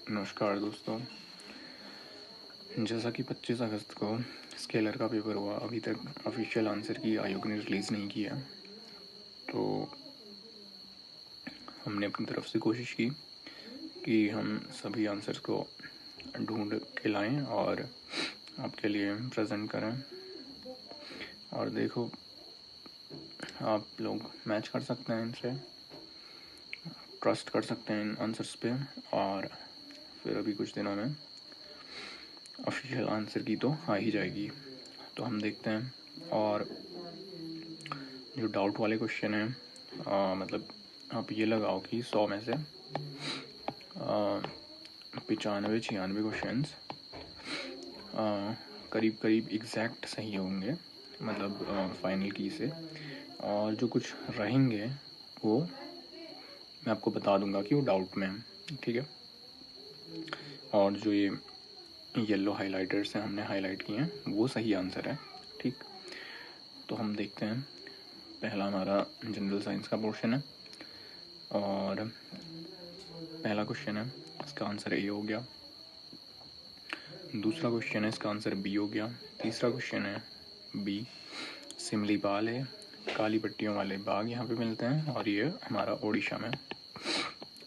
नमस्कार दोस्तों। जैसा कि 25 अगस्त को स्केलर का पेपर हुआ, अभी तक ऑफिशियल आंसर की आयोग ने रिलीज़ नहीं किया, तो हमने अपनी तरफ से कोशिश की कि हम सभी आंसर्स को ढूंढ के लाएं और आपके लिए प्रेजेंट करें। और देखो, आप लोग मैच कर सकते हैं इनसे, ट्रस्ट कर सकते हैं इन आंसर्स पे, और फिर अभी कुछ दिनों में ऑफिशियल आंसर की तो आ ही जाएगी। तो हम देखते हैं। और जो डाउट वाले क्वेश्चन हैं, मतलब आप ये लगाओ कि 100 में से 95-96 क्वेश्चंस करीब करीब एग्जैक्ट सही होंगे, मतलब फाइनल की से। और जो कुछ रहेंगे वो मैं आपको बता दूंगा कि वो डाउट में है, ठीक है। और जो ये येलो हाइलाइटर्स हैं हमने हाईलाइट किए हैं वो सही आंसर है, ठीक। तो हम देखते हैं। पहला हमारा जनरल साइंस का पोर्शन है और पहला क्वेश्चन है, इसका आंसर ए हो गया। दूसरा क्वेश्चन है, इसका आंसर बी हो गया। तीसरा क्वेश्चन है बी, सिमलीपाल है, काली पट्टियों वाले बाग यहाँ पे मिलते हैं और ये हमारा ओडिशा में,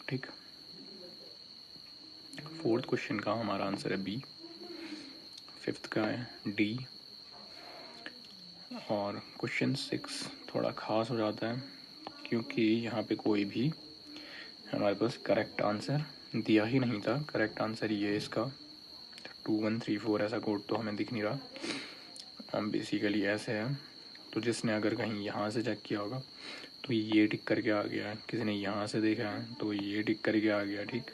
ठीक। फोर्थ क्वेश्चन का हमारा आंसर है बी। फिफ्थ का है डी। और क्वेश्चन 6 थोड़ा ख़ास हो जाता है क्योंकि यहाँ पे कोई भी हमारे पास करेक्ट आंसर दिया ही नहीं था। करेक्ट आंसर ये इसका 2134 ऐसा कोड तो हमें दिख नहीं रहा। हम बेसिकली ऐसे है, तो जिसने अगर कहीं यहाँ से चेक किया होगा तो ये टिक करके आ गया है, किसी ने यहाँ से देखा है तो ये टिक करके आ गया, ठीक।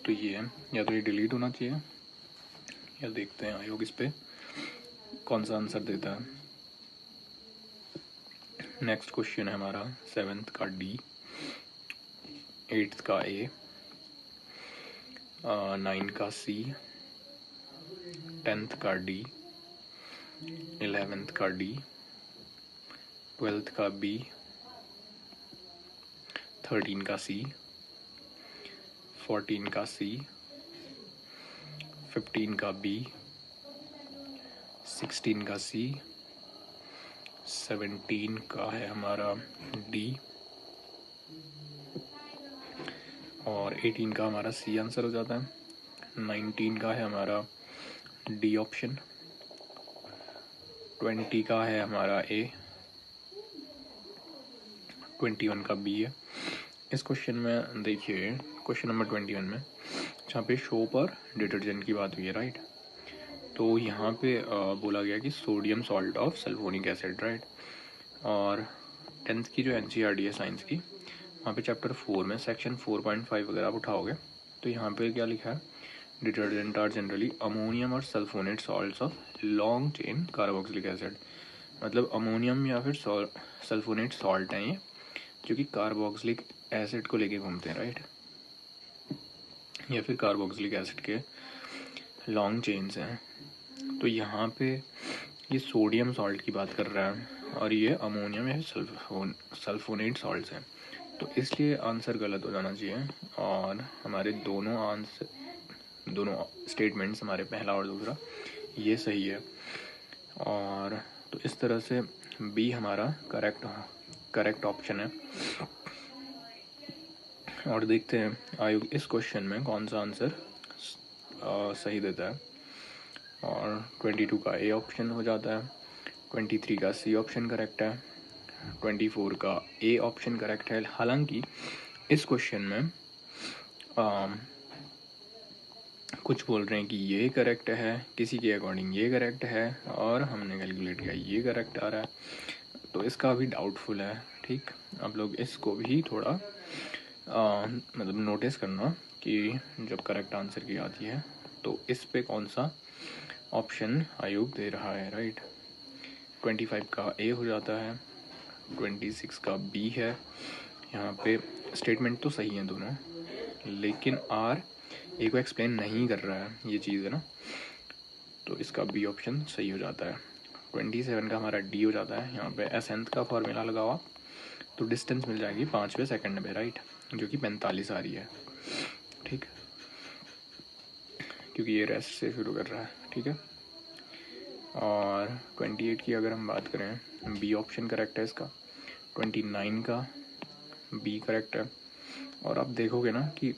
तो ये या तो ये डिलीट होना चाहिए, या देखते हैं आयोग इस पे कौन सा आंसर देता है। नेक्स्ट क्वेश्चन है हमारा 7th का डी, 8th का ए, 9 का सी, 10th का डी, 11th का डी, 12th का बी, 13 का सी, 14 का सी, 15 का बी, 16 का सी, 17 का है हमारा डी, और 18 का हमारा सी आंसर हो जाता है। 19 का है हमारा डी ऑप्शन, 20 का है हमारा ए, 21 का बी है। इस क्वेश्चन में देखिए, क्वेश्चन नंबर 21 में जहाँ पे शो पर डिटर्जेंट की बात हुई है, राइट। तो यहाँ पे बोला गया कि sodium salt of sulphonic acid, right. और 10th की जो NCERT है साइंस की, वहाँ पे चैप्टर 4 में सेक्शन 4.5 अगर आप उठाओगे तो यहाँ पे क्या लिखा है, डिटर्जेंट आर जनरली अमोनियम और sulphonate salts of long chain carboxylic acid. मतलब अमोनियम या फिर सल्फोनेट सॉल्ट हैं ये, जो कि कार्बोक्सिलिक एसिड को लेके घूमते हैं, राइट। या फिर कार्बोक्सिलिक एसिड के लॉन्ग चेन्स हैं। तो यहाँ पे ये सोडियम सॉल्ट की बात कर रहा है और ये अमोनियम या सल्फोनेट सॉल्ट्स हैं, तो इसलिए आंसर गलत हो जाना चाहिए। और हमारे दोनों स्टेटमेंट्स, हमारे पहला और दूसरा, ये सही है। और तो इस तरह से बी हमारा करेक्ट ऑप्शन है। और देखते हैं आयोग इस क्वेश्चन में कौन सा आंसर सही देता है। और 22 का ए ऑप्शन हो जाता है, 23 का सी ऑप्शन करेक्ट है, 24 का ए ऑप्शन करेक्ट है। हालांकि इस क्वेश्चन में कुछ बोल रहे हैं कि ये करेक्ट है, किसी के अकॉर्डिंग ये करेक्ट है, और हमने कैलकुलेट किया ये करेक्ट आ रहा है, तो इसका भी डाउटफुल है, ठीक। आप लोग इसको भी थोड़ा मतलब नोटिस करना कि जब करेक्ट आंसर की आती है तो इस पे कौन सा ऑप्शन आयोग दे रहा है, राइट। 25 का ए हो जाता है, 26 का बी है। यहाँ पे स्टेटमेंट तो सही है दोनों, लेकिन आर ए को एक्सप्लेन नहीं कर रहा है, ये चीज़ है ना, तो इसका बी ऑप्शन सही हो जाता है। 27 का हमारा डी हो जाता है। यहाँ पे एसेंथ का फॉर्मूला लगाओ तो डिस्टेंस मिल जाएगी 5वें सेकंड में, राइट, जो कि 45 आ रही है, ठीक। क्योंकि ये रेस्ट से शुरू कर रहा है, ठीक है। और 28 की अगर हम बात करें, बी ऑप्शन करेक्ट है इसका। 29 का बी करेक्ट है। और आप देखोगे ना कि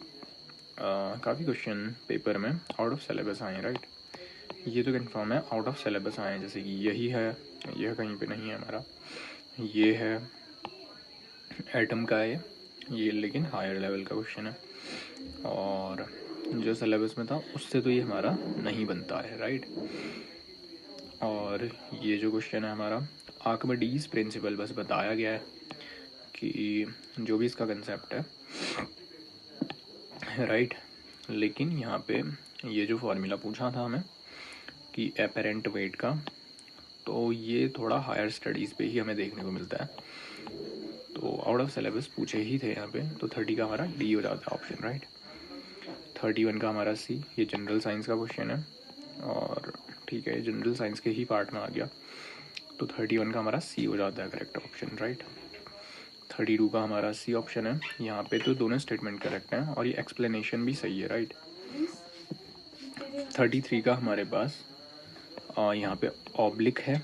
काफ़ी क्वेश्चन पेपर में आउट ऑफ सिलेबस आए हैं, राइट। ये तो कन्फर्म है आउट ऑफ सिलेबस आए हैं, जैसे कि यही है, यह कहीं पे नहीं है हमारा, ये है एटम का है ये, लेकिन हायर लेवल का क्वेश्चन है। और जो सिलेबस में था उससे तो ये हमारा नहीं बनता है, राइट। और ये जो क्वेश्चन है हमारा, आर्किमिडीज प्रिंसिपल बस बताया गया है कि जो भी इसका कंसेप्ट है, राइट। लेकिन यहाँ पे ये जो फॉर्मूला पूछा था हमें कि एपेरेंट वेट का, तो ये थोड़ा हायर स्टडीज़ पे ही हमें देखने को मिलता है। तो आउट ऑफ सिलेबस पूछे ही थे यहाँ पे, तो 30 का हमारा डी हो जाता है ऑप्शन, राइट। 31 का हमारा सी, ये जनरल साइंस का क्वेश्चन है और ठीक है, जनरल साइंस के ही पार्ट में आ गया, तो 31 का हमारा सी हो जाता है करेक्ट ऑप्शन, राइट। 32 का हमारा सी ऑप्शन है। यहाँ पे तो दोनों स्टेटमेंट करेक्ट हैं और ये एक्सप्लेनेशन भी सही है, राइट। 33 का हमारे पास यहाँ पे ऑब्लिक है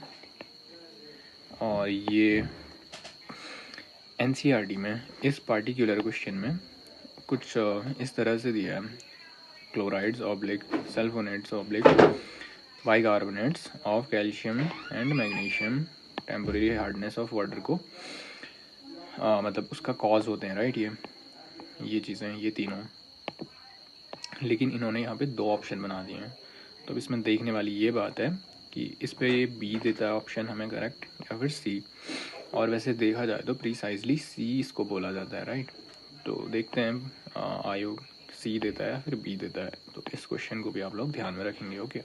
और ये एनसीईआरटी में इस पार्टिकुलर क्वेश्चन में कुछ इस तरह से दिया है, chlorides oblique sulphonates oblique bicarbonates of calcium and magnesium temporary hardness of water को मतलब उसका कॉज होते हैं, राइट। ये चीज़ें, ये तीनों, लेकिन इन्होंने यहाँ पे 2 ऑप्शन बना दिए हैं। तो अब इसमें देखने वाली ये बात है कि इस पे ये बी देता है ऑप्शन हमें करेक्ट, या फिर सी। और वैसे देखा जाए तो प्रीसाइजली सी इसको बोला जाता है, राइट। तो देखते हैं आयोग सी देता है या फिर बी देता है, तो इस क्वेश्चन को भी आप लोग ध्यान में रखेंगे, ओके।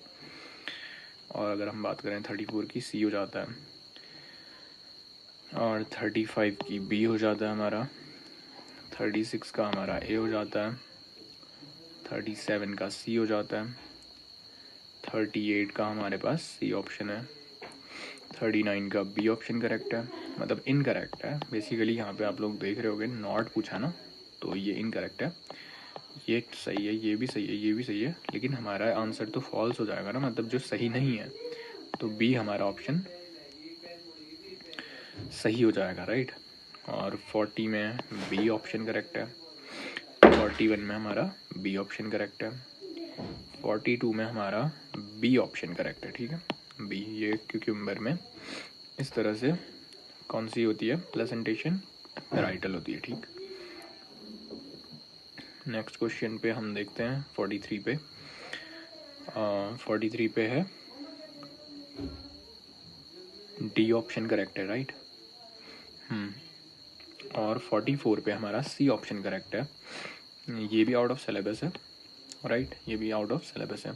और अगर हम बात करें 34 की सी हो जाता है और 35 की बी हो जाता है हमारा, 36 का हमारा ए हो जाता है, 37 का सी हो जाता है, 38 का हमारे पास सी ऑप्शन है, 39 का बी ऑप्शन करेक्ट है, मतलब इनकरेक्ट है बेसिकली। यहाँ पे आप लोग देख रहे होगे नॉट पूछा ना, तो ये इनकरेक्ट है। ये सही है, ये भी सही है, ये भी सही है, लेकिन हमारा आंसर तो फॉल्स हो जाएगा ना, मतलब जो सही नहीं है, तो बी हमारा ऑप्शन सही हो जाएगा, राइट। और 40 में बी ऑप्शन करेक्ट है, 41 में हमारा बी ऑप्शन करेक्ट है, 42 में हमारा बी ऑप्शन करेक्ट है, ठीक है। बी, ये क्यूक्यूम्बर में इस तरह से कौन सी होती है, प्लेसेंटेशन पैराइटल होती है, ठीक। नेक्स्ट क्वेश्चन पे हम देखते हैं 43 पे। 43 पे है डी ऑप्शन करेक्ट है, राइट। और 44 पे हमारा सी ऑप्शन करेक्ट है। ये भी आउट ऑफ सिलेबस है, राइट, ये भी आउट ऑफ सिलेबस है।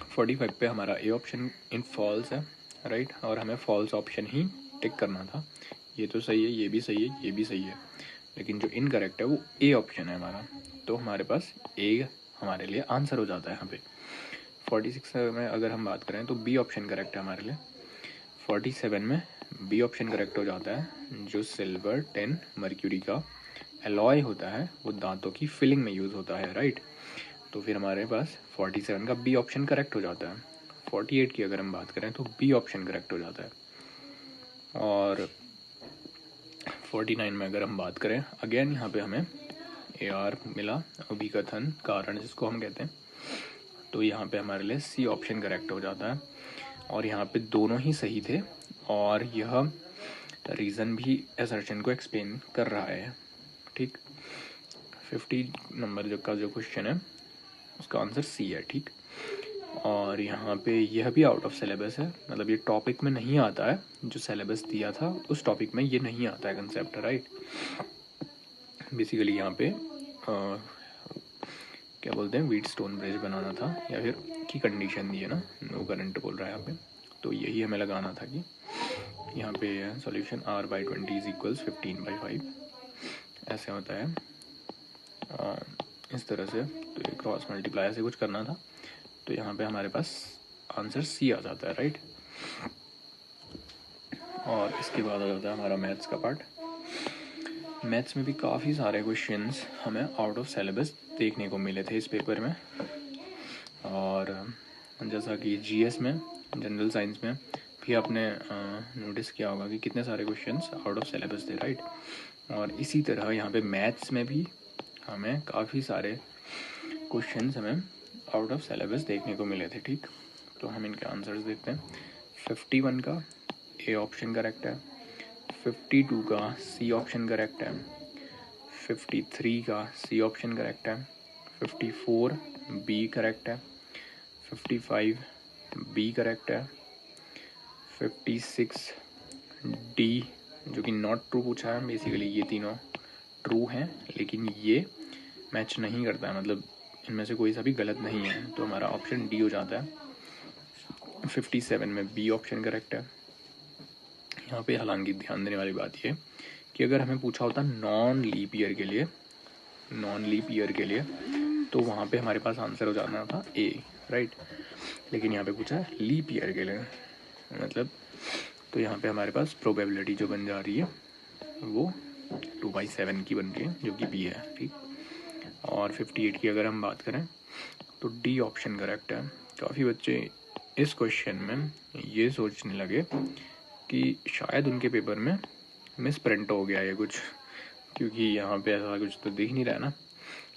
45 पे हमारा ए ऑप्शन इन फॉल्स है, राइट, और हमें फॉल्स ऑप्शन ही टिक करना था। ये तो सही है, ये भी सही है, ये भी सही है, लेकिन जो इनकरेक्ट है वो ए ऑप्शन है हमारा, तो हमारे पास ए हमारे लिए आंसर हो जाता है यहाँ पे। 46 में अगर हम बात करें तो बी ऑप्शन करेक्ट है हमारे लिए। 47 में बी ऑप्शन करेक्ट हो जाता है। जो सिल्वर टिन मर्क्यूरी का एलॉय होता है वो दांतों की फिलिंग में यूज़ होता है, राइट। तो फिर हमारे पास 47 का बी ऑप्शन करेक्ट हो जाता है। 48 की अगर हम बात करें तो बी ऑप्शन करेक्ट हो जाता है। और 49 में अगर हम बात करें, अगेन यहाँ पे हमें ए आर मिला, अभिकथन कारण जिसको हम कहते हैं, तो यहाँ पे हमारे लिए सी ऑप्शन करेक्ट हो जाता है। और यहाँ पे दोनों ही सही थे और यह रीज़न भी असर्शन को एक्सप्लेन कर रहा है, ठीक। 50 नंबर जो क्वेश्चन है उसका आंसर सी है, ठीक। और यहाँ पे यह भी आउट ऑफ सिलेबस है, मतलब ये टॉपिक में नहीं आता है, जो सिलेबस दिया था उस टॉपिक में ये नहीं आता है कंसेप्ट, राइट। बेसिकली यहाँ पे क्या बोलते हैं, व्हीटस्टोन ब्रिज बनाना था, या फिर की कंडीशन दी है ना, नो करंट बोल रहा है यहाँ पे, तो यही हमें लगाना था कि यहाँ पे सॉल्यूशन r/20 इज इक्वल्स 15/5 ऐसे होता है, इस तरह से। तो ये क्रॉस मल्टीप्लाई से कुछ करना था, तो यहाँ पे हमारे पास आंसर सी आ जाता है, राइट। और इसके बाद आ जाता है हमारा मैथ्स का पार्ट। मैथ्स में भी काफ़ी सारे क्वेश्चंस हमें आउट ऑफ सिलेबस देखने को मिले थे इस पेपर में। और जैसा कि जीएस में, जनरल साइंस में भी आपने नोटिस किया होगा कि कितने सारे क्वेश्चंस आउट ऑफ सिलेबस थे, राइट। और इसी तरह यहाँ पे मैथ्स में भी हमें काफ़ी सारे क्वेश्चंस हमें आउट ऑफ सिलेबस देखने को मिले थे, ठीक। तो हम इनके आंसर्स देखते हैं। 51 का ए ऑप्शन करेक्ट है, 52 का सी ऑप्शन करेक्ट है, 53 का सी ऑप्शन करेक्ट है, 54 बी करेक्ट है, 55 बी करेक्ट है, 56 डी जो कि नॉट ट्रू पूछा है। बेसिकली ये तीनों ट्रू हैं, लेकिन ये मैच नहीं करता है, मतलब इनमें से कोई सा भी गलत नहीं है, तो हमारा ऑप्शन डी हो जाता है। 57 में बी ऑप्शन करेक्ट है। यहाँ पे हालांकि ध्यान देने वाली बात ये कि अगर हमें पूछा होता नॉन लीप ईयर के लिए तो वहाँ पे हमारे पास आंसर हो जाना था ए, राइट। लेकिन यहाँ पे पूछा है लीप ईयर के लिए, मतलब तो यहाँ पे हमारे पास प्रोबेबिलिटी जो बन जा रही है वो 2/7 की बन रही है, जो कि बी है, ठीक। और 58 की अगर हम बात करें तो डी ऑप्शन करेक्ट है। काफ़ी बच्चे इस क्वेश्चन में ये सोचने लगे कि शायद उनके पेपर में मिस प्रिंट हो गया है कुछ, क्योंकि यहाँ पे ऐसा कुछ तो दिख नहीं रहा है ना।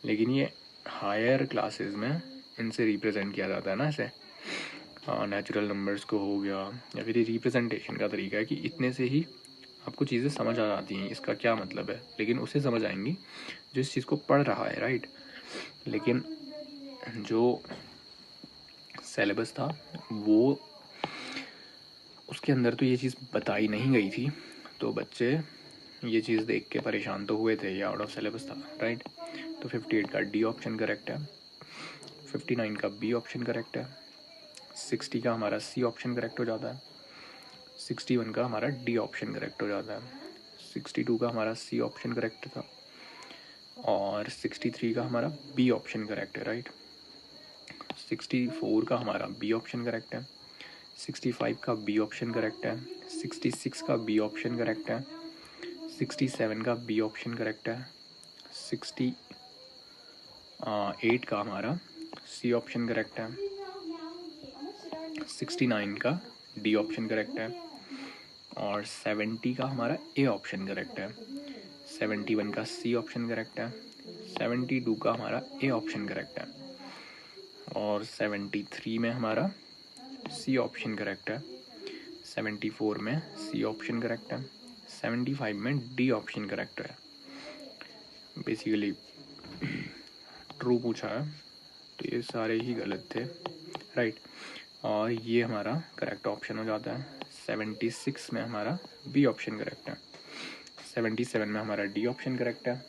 लेकिन ये हायर क्लासेस में इनसे रिप्रेजेंट किया जाता है ना, ऐसे नेचुरल नंबर्स को हो गया, या फिर ये रिप्रेजेंटेशन का तरीका है कि इतने से ही आपको चीज़ें समझ आ जाती हैं, इसका क्या मतलब है। लेकिन उसे समझ आएंगी जो इस चीज़ को पढ़ रहा है, राइट। लेकिन जो सिलेबस था वो उसके अंदर तो ये चीज़ बताई नहीं गई थी, तो बच्चे ये चीज़ देख के परेशान तो हुए थे, ये आउट ऑफ सिलेबस था, राइट। तो 58 का डी ऑप्शन करेक्ट है, 59 का बी ऑप्शन करेक्ट है, 60 का हमारा सी ऑप्शन करेक्ट हो जाता है, 61 का हमारा डी ऑप्शन करेक्ट हो जाता है, 62 का हमारा सी ऑप्शन करेक्ट था, और 63 का हमारा बी ऑप्शन करेक्ट है, राइट। 64 का हमारा बी ऑप्शन करेक्ट है, 65 का बी ऑप्शन करेक्ट है, 66 का बी ऑप्शन करेक्ट है, 67 का बी ऑप्शन करेक्ट है, 68 का हमारा सी ऑप्शन करेक्ट है, 69 का डी ऑप्शन करेक्ट है, और 70 का हमारा ए ऑप्शन करेक्ट है, 71 का सी ऑप्शन करेक्ट है, 72 का हमारा ए ऑप्शन करेक्ट है, और 73 में हमारा सी ऑप्शन करेक्ट है, 74 में सी ऑप्शन करेक्ट है, 75 में डी ऑप्शन करेक्ट है। बेसिकली ट्रू पूछा है, तो ये सारे ही गलत थे, राइट। और ये हमारा करेक्ट ऑप्शन हो जाता है। 76 में हमारा बी ऑप्शन करेक्ट है, 77 में हमारा डी ऑप्शन करेक्ट है,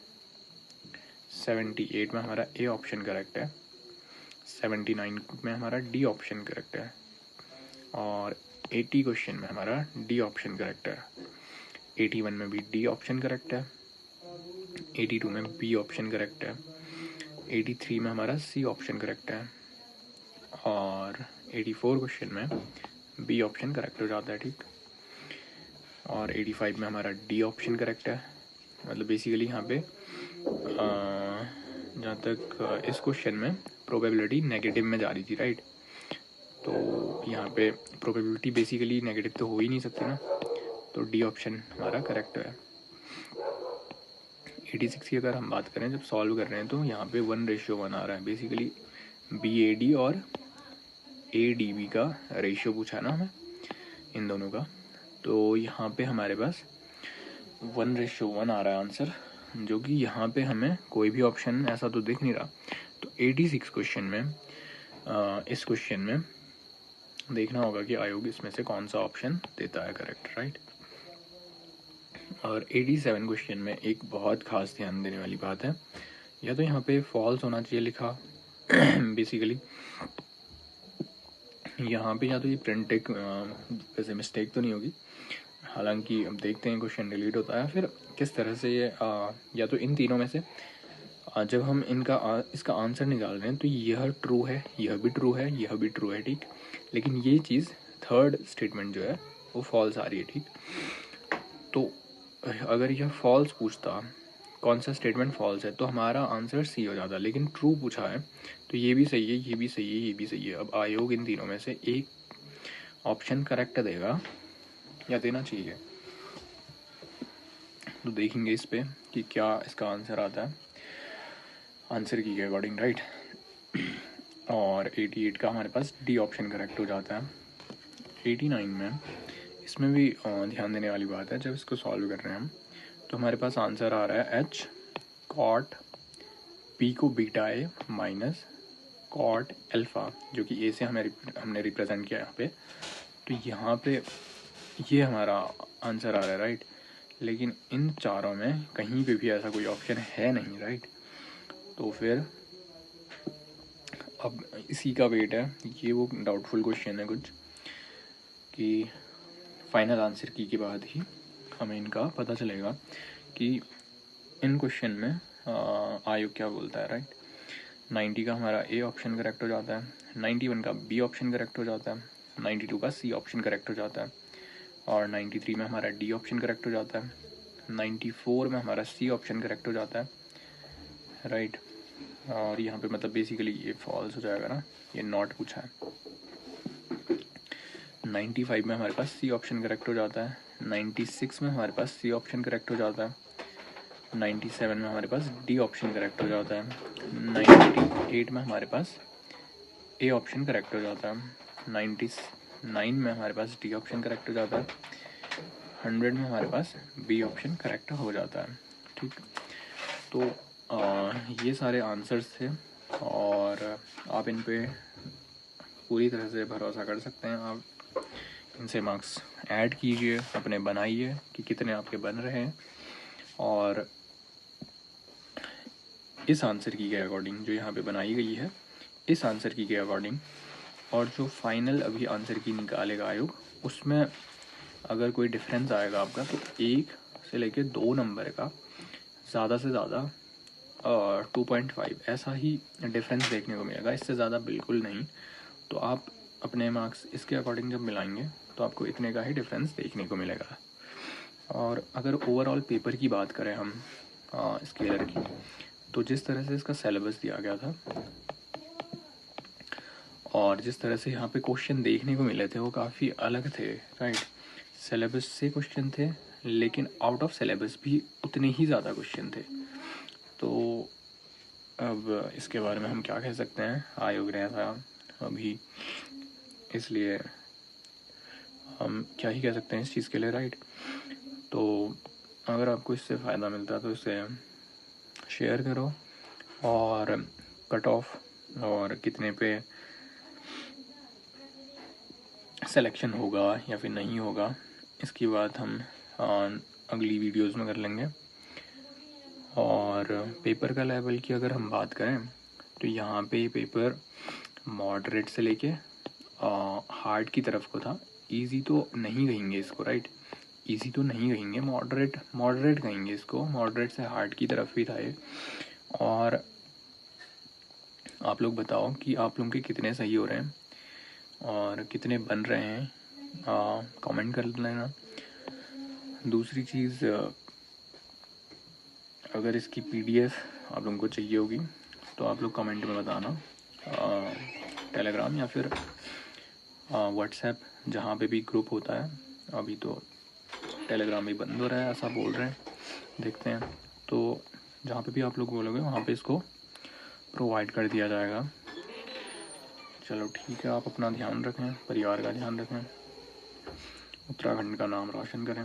78 में हमारा ए ऑप्शन करेक्ट है, 79 में हमारा डी ऑप्शन करेक्ट है, और 80 क्वेश्चन में हमारा डी ऑप्शन करेक्ट है। 81 में भी डी ऑप्शन करेक्ट है, 82 में बी ऑप्शन करेक्ट है, 83 में हमारा सी ऑप्शन करेक्ट है, और 84 क्वेश्चन में बी ऑप्शन करेक्ट हो जाता है, ठीक। और 85 में हमारा डी ऑप्शन करेक्ट है। मतलब बेसिकली यहाँ पे जहाँ तक इस क्वेश्चन में प्रोबेबिलिटी नेगेटिव में जा रही थी, राइट। तो यहाँ पे प्रोबेबिलिटी बेसिकली नेगेटिव तो हो ही नहीं सकती ना, तो डी ऑप्शन हमारा करेक्ट है। 86 की अगर हम बात करें, जब सॉल्व कर रहे हैं तो यहाँ पे 1:1 आ रहा है। बेसिकली BAD और ADB का रेशियो पूछा है ना हमें, इन दोनों का। तो यहाँ पे हमारे पास 1:1 आ रहा है आंसर, जो कि यहाँ पे हमें कोई भी ऑप्शन ऐसा तो दिख नहीं रहा। तो 86 क्वेश्चन में इस क्वेश्चन में देखना होगा कि आयोग इसमें से कौन सा ऑप्शन देता है करेक्ट, राइट। और 87 क्वेश्चन में एक बहुत खास ध्यान देने वाली बात है, या तो यहाँ पे फॉल्स होना चाहिए लिखा बेसिकली यहाँ पे, या तो ये प्रिंटिंग वैसे मिस्टेक तो नहीं होगी। हालांकि अब देखते हैं क्वेश्चन डिलीट होता है फिर किस तरह से ये या तो इन तीनों में से जब हम इसका आंसर निकाल रहे हैं तो यह ट्रू है, यह भी ट्रू है, यह भी ट्रू है, ठीक। लेकिन ये चीज़ थर्ड स्टेटमेंट जो है वो फॉल्स आ रही है, ठीक। तो अगर यह फॉल्स पूछता कौन सा स्टेटमेंट फॉल्स है, तो हमारा आंसर सी हो जाता है। लेकिन ट्रू पूछा है तो ये भी सही है, ये भी सही है, ये भी सही है। अब आयोग इन तीनों में से एक ऑप्शन करेक्ट देगा या देना चाहिए, तो देखेंगे इस पे कि क्या इसका आंसर आता है आंसर की के अकॉर्डिंग, राइट। और 88 का हमारे पास डी ऑप्शन करेक्ट हो जाता है। 89 में इसमें भी ध्यान देने वाली बात है, जब इसको सॉल्व कर रहे हैं हम तो हमारे पास आंसर आ रहा है एच कॉट पी को beta A minus cot alpha, जो कि ए से हमने रिप्रेजेंट किया यहाँ पे। तो यहाँ पे ये हमारा आंसर आ रहा है, राइट। लेकिन इन चारों में कहीं पे भी ऐसा कोई ऑप्शन है नहीं, राइट। तो फिर अब इसी का वेट है, ये वो डाउटफुल क्वेश्चन है कुछ कि फाइनल आंसर की के बाद ही हमें इनका पता चलेगा कि इन क्वेश्चन में आयोग क्या बोलता है, राइट। 90 का हमारा ए ऑप्शन करेक्ट हो जाता है, 91 का बी ऑप्शन करेक्ट हो जाता है, 92 का सी ऑप्शन करेक्ट हो जाता है, और 93 में हमारा डी ऑप्शन करेक्ट हो जाता है, 94 में हमारा सी ऑप्शन करेक्ट हो जाता है, राइट। और यहाँ पे मतलब बेसिकली ये फॉल्स हो जाएगा ना, ये नॉट पूछा है। 95 में हमारे पास सी ऑप्शन करेक्ट हो जाता है, 96 में हमारे पास सी ऑप्शन करेक्ट हो जाता है, 97 में हमारे पास डी ऑप्शन करेक्ट हो जाता है, 98 में हमारे पास ए ऑप्शन करेक्ट हो जाता है, 99 में हमारे पास डी ऑप्शन करेक्ट हो जाता है, 100 में हमारे पास बी ऑप्शन करेक्ट हो जाता है, ठीक। तो ये सारे आंसर्स थे और आप इन पे पूरी तरह से भरोसा कर सकते हैं। आप इनसे मार्क्स ऐड कीजिए, अपने बनाइए कि कितने आपके बन रहे हैं, और इस आंसर की के अकॉर्डिंग जो यहाँ पे बनाई गई है, इस आंसर की के अकॉर्डिंग और जो फाइनल अभी आंसर की निकालेगा आयोग, उसमें अगर कोई डिफरेंस आएगा आपका तो 1 से लेके 2 नंबर का ज़्यादा से ज़्यादा 2.5 ऐसा ही डिफरेंस देखने को मिलेगा, इससे ज़्यादा बिल्कुल नहीं। तो आप अपने मार्क्स इसके अकॉर्डिंग जब मिलाएंगे तो आपको इतने का ही डिफरेंस देखने को मिलेगा। और अगर ओवरऑल पेपर की बात करें हम स्केलर की, तो जिस तरह से इसका सिलेबस दिया गया था और जिस तरह से यहाँ पे क्वेश्चन देखने को मिले थे वो काफ़ी अलग थे, राइट। सिलेबस से क्वेश्चन थे लेकिन आउट ऑफ सिलेबस भी उतने ही ज़्यादा क्वेश्चन थे। तो अब इसके बारे में हम क्या कह सकते हैं, आयोग ने ऐसा अभी, इसलिए हम क्या ही कह सकते हैं इस चीज़ के लिए, राइट। तो अगर आपको इससे फ़ायदा मिलता है तो इसे शेयर करो, और कट ऑफ और कितने पे सिलेक्शन होगा या फिर नहीं होगा इसकी बात हम अगली वीडियोस में कर लेंगे। और पेपर का लेवल की अगर हम बात करें तो यहाँ पे पेपर मॉडरेट से लेके हार्ड की तरफ को था। इजी तो नहीं कहेंगे इसको, राइट, इजी तो नहीं कहेंगे, मॉडरेट कहेंगे इसको। मॉडरेट से हार्ड की तरफ भी था ये। और आप लोग बताओ कि आप लोगों के कितने सही हो रहे हैं और कितने बन रहे हैं, कमेंट कर लेना। दूसरी चीज़, अगर इसकी पीडीएफ आप लोगों को चाहिए होगी तो आप लोग कमेंट में बताना, टेलीग्राम या फिर व्हाट्सएप, जहाँ पे भी ग्रुप होता है। अभी तो टेलीग्राम भी बंद हो रहा है ऐसा बोल रहे हैं, देखते हैं। तो जहाँ पे भी आप लोग बोलोगे वहाँ पे इसको प्रोवाइड कर दिया जाएगा। चलो ठीक है, आप अपना ध्यान रखें, परिवार का ध्यान रखें, उत्तराखंड का नाम रोशन करें।